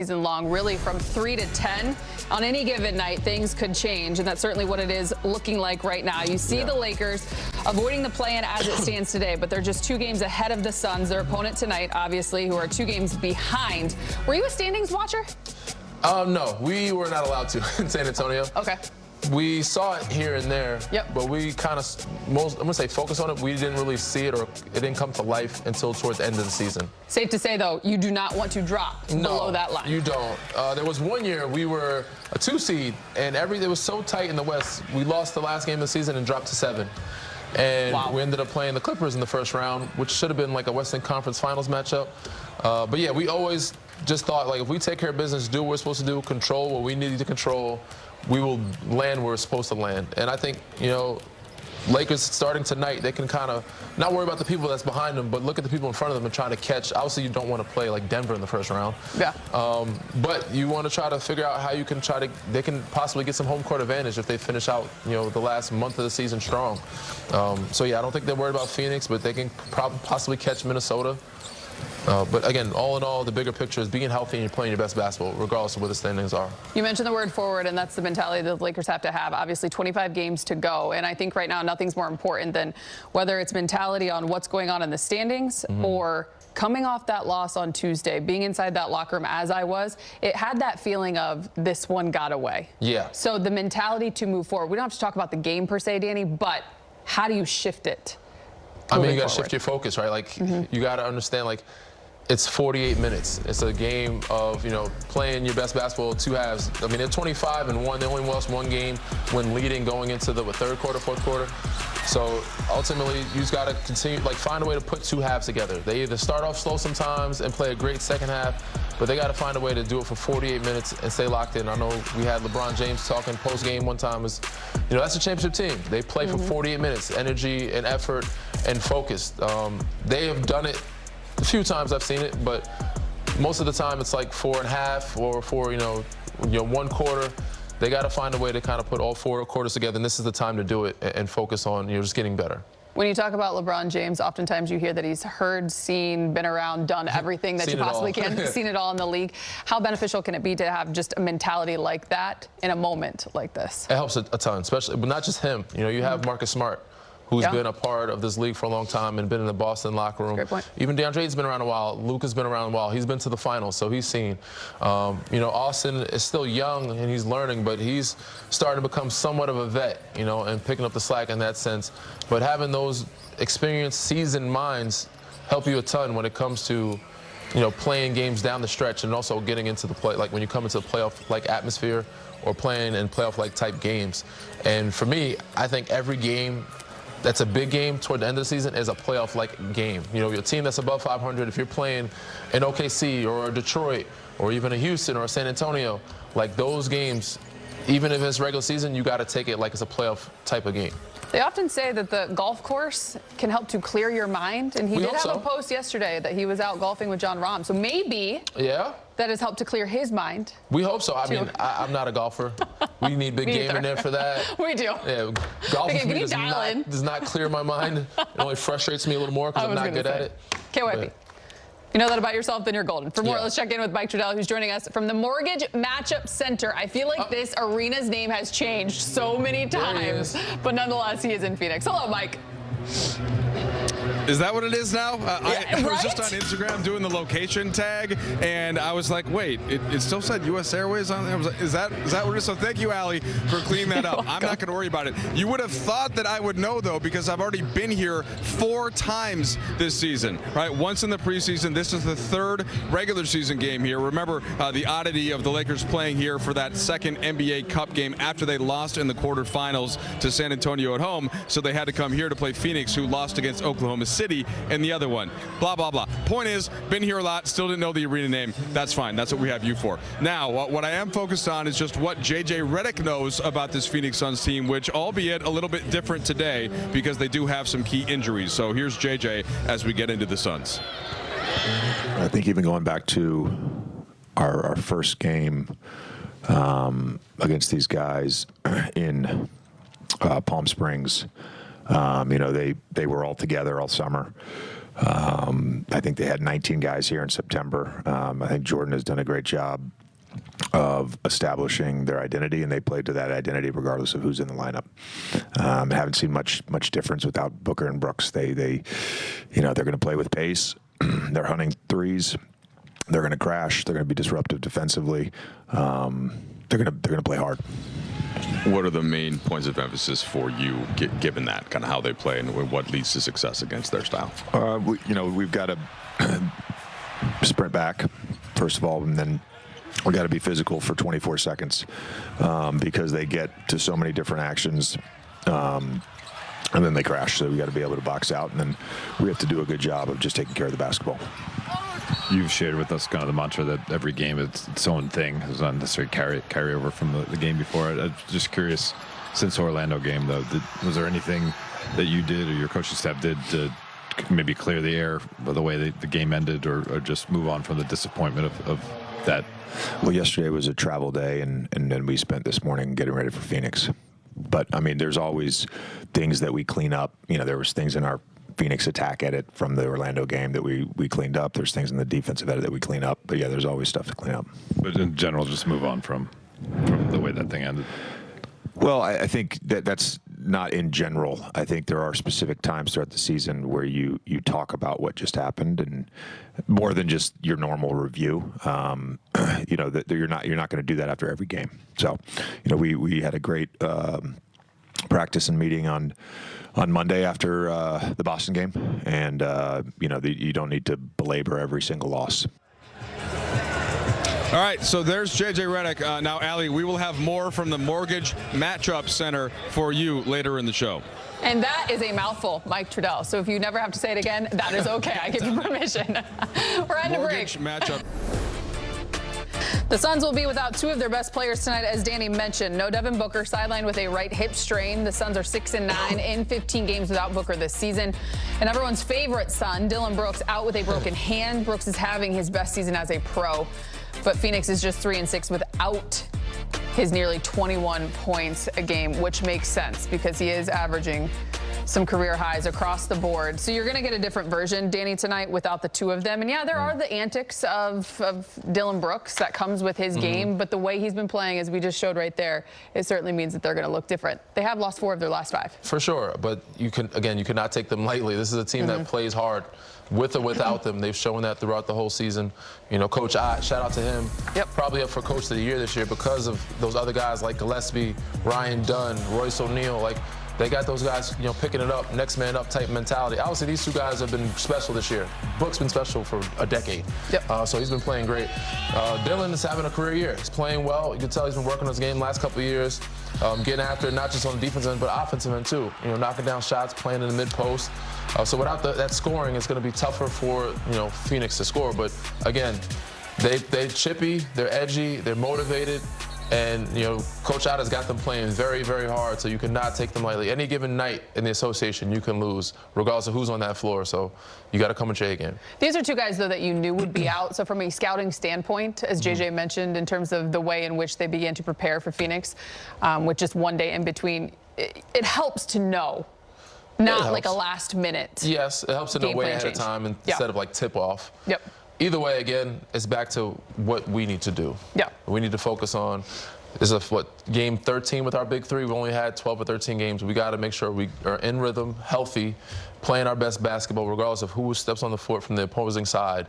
season long, really from 3 to 10. On any given night, things could change, and that's certainly what it is looking like right now. You see the Lakers avoiding the play-in as it stands today, but they're just 2 games ahead of the Suns, their opponent tonight, obviously, who are 2 games behind. Were you a standings watcher? No, we were not allowed to in San Antonio. Okay. We saw it here and there, but we kind of, I'm going to say focus on it. We didn't really see it, or it didn't come to life until towards the end of the season. Safe to say, though, you do not want to drop below that line. You don't. There was one year we were a 2 seed, and it was so tight in the West. We lost the last game of the season and dropped to 7. And we ended up playing the Clippers in the first round, which should have been like a Western Conference Finals matchup. But yeah, we always just thought, like, if we take care of business, do what we're supposed to do, control what we need to control, we will land where we're supposed to land. And I think, you know, Lakers starting tonight, they can kind of not worry about the people that's behind them, but look at the people in front of them and try to catch. Obviously, you don't want to play like Denver in the first round. Yeah. But you want to try to figure out how you can they can possibly get some home court advantage if they finish out, you know, the last month of the season strong. So yeah, I don't think they're worried about Phoenix, but they can possibly catch Minnesota. But again, all in all, the bigger picture is being healthy and you're playing your best basketball, regardless of where the standings are. You mentioned the word forward, and that's the mentality that the Lakers have to have. Obviously, 25 games to go, and I think right now nothing's more important than whether it's mentality on what's going on in the standings or coming off that loss on Tuesday, being inside that locker room as I was, it had that feeling of this one got away. Yeah. So the mentality to move forward. We don't have to talk about the game per se, Danny, but how do you shift it? I mean, you got to shift your focus, right? Like, you got to understand, like, it's 48 minutes. It's a game of, you know, playing your best basketball 2 halves. I mean, they're 25-1. They only lost 1 game when leading going into the third quarter, fourth quarter. So ultimately, you just got to continue, like, find a way to put 2 halves together. They either start off slow sometimes and play a great second half, but they got to find a way to do it for 48 minutes and stay locked in. I know we had LeBron James talking post-game one time. You know, that's a championship team. They play for 48 minutes, energy and effort and focus. They have done it a few times. I've seen it, but most of the time it's like 4.5 or 4, you know, 1 quarter. They got to find a way to kind of put all 4 quarters together, and this is the time to do it and focus on, you know, just getting better. When you talk about LeBron James, oftentimes you hear that he's heard, seen, been around, done everything that you possibly can, seen it all in the league. How beneficial can it be to have just a mentality like that in a moment like this? It helps a ton, especially, but not just him. You know, you have Marcus Smart, who's been a part of this league for a long time and been in the Boston locker room. Great point. Even DeAndre's been around a while. Luka's been around a while. He's been to the finals, so he's seen. You know, Austin is still young and he's learning, but he's starting to become somewhat of a vet, you know, and picking up the slack in that sense. But having those experienced, seasoned minds help you a ton when it comes to, you know, playing games down the stretch and also getting into the play, like when you come into the playoff-like atmosphere or playing in playoff-like type games. And for me, I think every game that's a big game toward the end of the season is a playoff-like game. You know, your team that's above 500, if you're playing in OKC or a Detroit or even a Houston or a San Antonio, like those games, even if it's regular season, you got to take it like it's a playoff type of game. They often say that the golf course can help to clear your mind, and he did have a post yesterday that he was out golfing with John Rahm. So maybe that has helped to clear his mind. We hope so. I mean, I'm not a golfer. We need big game in there for that. We do. Yeah, golfing for me does not clear my mind. It only frustrates me a little more because I'm not good at it. Can't wait. You know that about yourself, then you're golden. For more, let's check in with Mike Trudell, who's joining us from the Mortgage Matchup Center. I feel like this arena's name has changed so many times, but nonetheless, he is in Phoenix. Hello, Mike. Is that what it is now? I was just on Instagram doing the location tag, and I was like, wait, it still said U.S. Airways on there? I was like, is that what it is? So thank you, Allie, for cleaning that up. I'm not going to worry about it. You would have thought that I would know, though, because I've already been here 4 times this season, right? Once in the preseason. This is the 3rd regular season game here. Remember the oddity of the Lakers playing here for that 2nd NBA Cup game after they lost in the quarterfinals to San Antonio at home, so they had to come here to play Phoenix, who lost against Oklahoma City in the other one. Blah, blah, blah. Point is, been here a lot, still didn't know the arena name. That's fine. That's what we have you for. Now, what I am focused on is just what J.J. Redick knows about this Phoenix Suns team, which albeit a little bit different today because they do have some key injuries. So here's J.J. as we get into the Suns. I think even going back to our first game against these guys in Palm Springs, you know, they were all together all summer. I think they had 19 guys here in September. I think Jordan has done a great job of establishing their identity, and they played to that identity regardless of who's in the lineup. Haven't seen much difference without Booker and Brooks. They they're going to play with pace. They're hunting threes. They're going to crash. They're going to be disruptive defensively. They're going to play hard. What are the main points of emphasis for you, given that kind of how they play and what leads to success against their style? We've got to sprint back first of all, and then we got to be physical for 24 seconds because they get to so many different actions. And then they crash, so we got to be able to box out, and then we have to do a good job of just taking care of the basketball. You've shared with us kind of the mantra that every game is its own thing. It's not necessarily carry over from the game before. I'm just curious, since the Orlando game, though, was there anything that you did or your coaching staff did to maybe clear the air by the way the game ended, or just move on from the disappointment of that? Well, yesterday was a travel day, and then we spent this morning getting ready for Phoenix. But, I mean, there's always things that we clean up. There was things in our Phoenix attack edit from the Orlando game that we cleaned up. There's things in the defensive edit that we clean up. But, yeah, there's always stuff to clean up. But in general, just move on from the way that thing ended. Well, I think that's not in general. I think there are specific times throughout the season where you talk about what just happened, and more than just your normal review. That you're not going to do that after every game. So, we had a great practice and meeting on Monday after the Boston game, and you don't need to belabor every single loss. All right, so there's J.J. Redick. Now, Allie, we will have more from the Mortgage Matchup Center for you later in the show. And that is a mouthful, Mike Trudell. So if you never have to say it again, that is okay. I give you permission. We're at a break. Mortgage Matchup. The Suns will be without two of their best players tonight, as Danny mentioned. No Devin Booker, sidelined with a right hip strain. The Suns are 6-9 in 15 games without Booker this season. And everyone's favorite son, Dillon Brooks, out with a broken hand. Brooks is having his best season as a pro. But Phoenix is just 3-6 without his nearly 21 points a game, which makes sense because he is averaging some career highs across the board. So you're going to get a different version, Danny, tonight without the two of them. And yeah, there are the antics of Dillon Brooks that comes with his game, but the way he's been playing, as we just showed right there, it certainly means that they're going to look different. They have lost 4 of their last 5. For sure, but you cannot take them lightly. This is a team that plays hard with or without them. They've shown that throughout the whole season. Coach I, shout out to him. Yep. Probably up for Coach of the Year this year because of those other guys like Gillespie, Ryan Dunn, Royce O'Neal. They got those guys, picking it up, next man up type mentality. Obviously, these two guys have been special this year. Brooks been special for a decade. Yep. So he's been playing great. Dillon is having a career year. He's playing well. You can tell he's been working on his game the last couple of years, getting after it, not just on the defensive end, but offensive end too. Knocking down shots, playing in the mid-post. So without that scoring, it's going to be tougher for, Phoenix to score. But again, they're chippy, they're edgy, they're motivated. And, Coach Out has got them playing very, very hard, so you cannot take them lightly. Any given night in the association, you can lose, regardless of who's on that floor. So you got to come and shake again. These are two guys, though, that you knew would be out. So from a scouting standpoint, as JJ mentioned, in terms of the way in which they began to prepare for Phoenix, with just one day in between, it helps to know. Not like a last minute. Yes, it helps to know way ahead of time instead of tip off. Yep. Either way, again, it's back to what we need to do. Yeah. We need to focus on, this is game 13 with our big three. We've only had 12 or 13 games. We got to make sure we are in rhythm, healthy, playing our best basketball, regardless of who steps on the floor from the opposing side,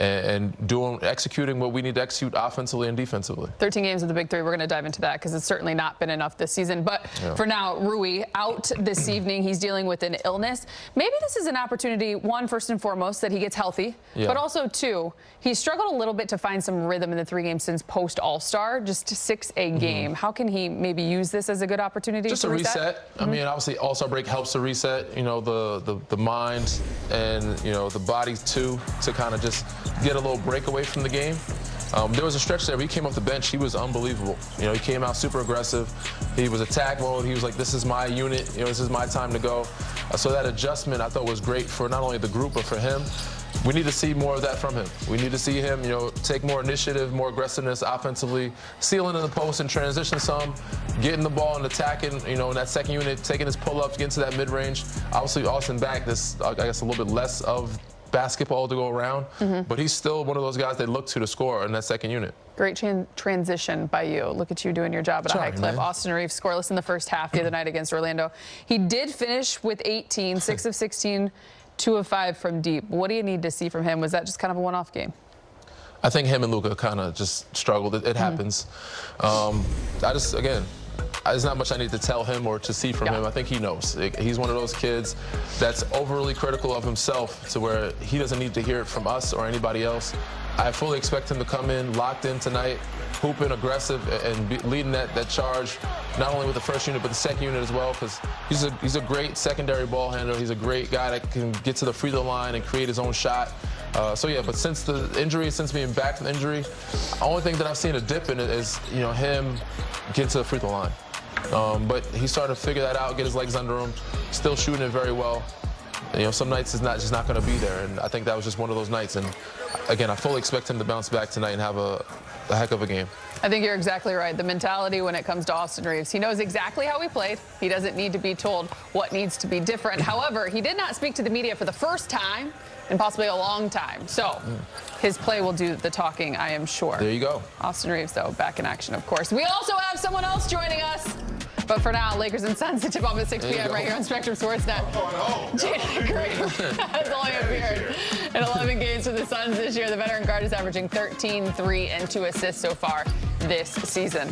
and executing what we need to execute offensively and defensively. 13 games of the big three. We're going to dive into that because it's certainly not been enough this season. But for now, Rui out this evening. He's dealing with an illness. Maybe this is an opportunity, one, first and foremost, that he gets healthy, but also, two, he's struggled a little bit to find some rhythm in the 3 games since post-All-Star, just 6 a game. How can he maybe use this as a good opportunity just to reset? I mean, obviously, All-Star break helps to reset, the mind and, the body, too, to kind of just get a little break away from the game. There was a stretch there where he came off the bench. He was unbelievable. He came out super aggressive. He was attack mode. He was like, this is my unit. This is my time to go. So that adjustment I thought was great for not only the group, but for him. we need to see more of that from him. We need to see him, take more initiative, more aggressiveness offensively, sealing in the post and transition some, getting the ball and attacking, in that second unit, taking his pull-ups, getting to that mid-range. Obviously, Austin back, this, I guess, a little bit less of basketball to go around, but he's still one of those guys they look to score in that second unit. Great transition by you. Look at you doing your job at a high clip. Austin Reeves scoreless in the first half the other night against Orlando. He did finish with 18, 6 of 16, 2 of 5 from deep. What do you need to see from him? Was that just kind of a one-off game? I think him and Luka kind of just struggled. It happens. There's not much I need to tell him or to see from him. I think he knows. He's one of those kids that's overly critical of himself to where he doesn't need to hear it from us or anybody else. I fully expect him to come in locked in tonight, hooping aggressive and leading that charge, not only with the first unit but the second unit as well, because he's a great secondary ball handler. He's a great guy that can get to the free throw line and create his own shot. But since the injury, since being back from injury, the only thing that I've seen a dip in it is him getting to the free throw line. But he's starting to figure that out, get his legs under him, still shooting it very well. Some nights it's just not going to be there, and I think that was just one of those nights. And again, I fully expect him to bounce back tonight and have a heck of a game. I think you're exactly right. The mentality when it comes to Austin Reeves, he knows exactly how he played. He doesn't need to be told what needs to be different. However, he did not speak to the media for the first time in possibly a long time. So his play will do the talking, I am sure. There you go. Austin Reeves, though, back in action, of course. We also have someone else joining us. But for now, Lakers and Suns to tip off at 6 p.m. right here on Spectrum Sportsnet. Jaden Green has only appeared in 11 games for the Suns this year. The veteran guard is averaging 13, 3, and 2 assists so far this season.